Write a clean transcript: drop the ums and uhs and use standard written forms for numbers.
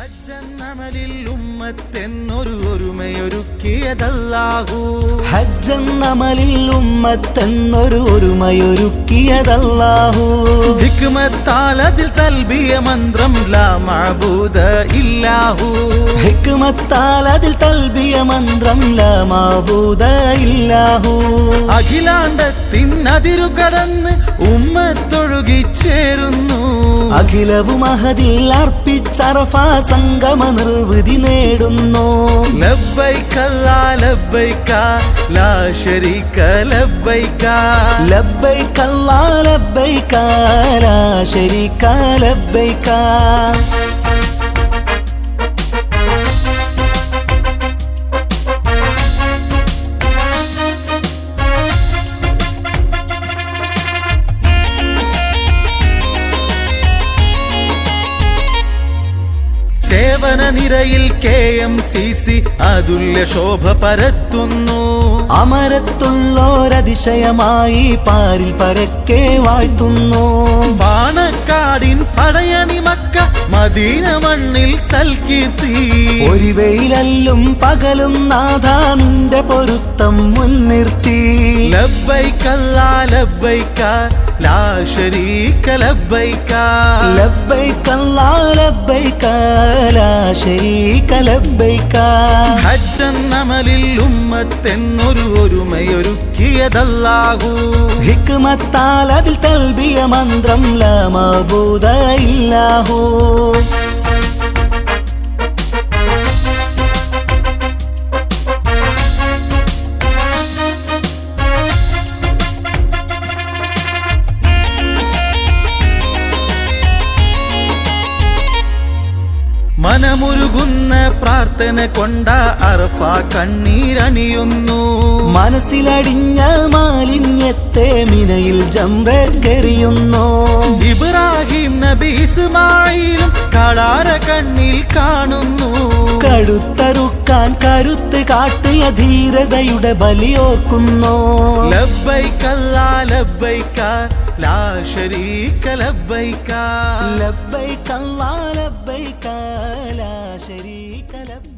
ഹജ്ജന്നമലിൽ ഉമ്മത്തെന്നൊരു ഒരുമയൊരുക്കിയതല്ലാഹു. ഹജ്ജന്നമലിൽ ഉമ്മത്തെന്നൊരു ഒരുമയൊരുക്കിയതല്ലാഹു. ഹിക്മത്താൽ അതിൽ തൽബിയ മന്ത്രം ലാ മഅബൂദ ഇല്ലാഹു. ഹിക്മത്താൽ അതിൽ തൽബിയ മന്ത്രം ലാ മഅബൂദ ഇല്ലാഹു. അഖിലാണ്ടത്തിൻ അതിരു കടന്ന് ഉമ്മത്തൊഴുകി ചേരുന്നു. അഖിലവും അഹദിൽ അർപ്പിച്ചറഫാ സംഗമ നിർവൃതി നേടുന്നു. ലബ്ബൈക ലാ ലബ്ബൈക ലാ ശരീക ലബ്ബൈക. ലബ്ബൈക ലാ ലബ്ബൈക ലാ ശരീക ലബ്ബൈക. സേവന നിരയിൽ KMCC അതുല്യ ശോഭ പരത്തുന്നു. അമരത്തുള്ളോരതിശയമായി പാരിൽ പരക്കെ വാഴ്ത്തുന്നു. പാണക്കാടിൻ പടയണി മക്ക മദീന മണ്ണിൽ സൽകീർത്തി. ഒരു വെയിലല്ലും പകലും നാഥാ നിന്റെ പൊരുത്തം മുൻനിർത്തി. ലബ്ബൈക ലാ ലബ്ബൈക ലാ ശരീക ലബ്ബൈക. ലബ്ബൈക ലാ ലബ്ബൈക ലാ ശരീക ലബ്ബൈക. ഹജ്ജന്നമലിൽ ഉമ്മത്തെന്നൊരു ഒരുമയൊരുക്കിയതല്ലാഹു. ഹിക്മത്താൽ അതിൽ തൽബിയ മന്ത്രം ലാ മഅബൂദ ഇല്ലാഹു. മനമുരുകുന്ന പ്രാർത്ഥന കൊണ്ട അറഫ കണ്ണീരണിയുന്നു. മനസ്സിലടിഞ്ഞ മാലിന്യത്തെ മിനയിൽ ജംറക്കെറിയുന്നു. ഇബ്രാഹിം നബി ഇസ്മായിലും കടാര കണ്ണിൽ കാണുന്നു. കടുത്തറുക്കാൻ കരുത്ത് കാട്ടിയ ധീരതയുടെ ബലിയോർക്കുന്നു. ലബ്ബൈക ലാ ലബ്ബൈക ലാ ശരീക ലബ്ബൈക. ലബ്ബൈക ലാ ലബ്ബൈക ലാ ശരീക ലബ്ബൈക.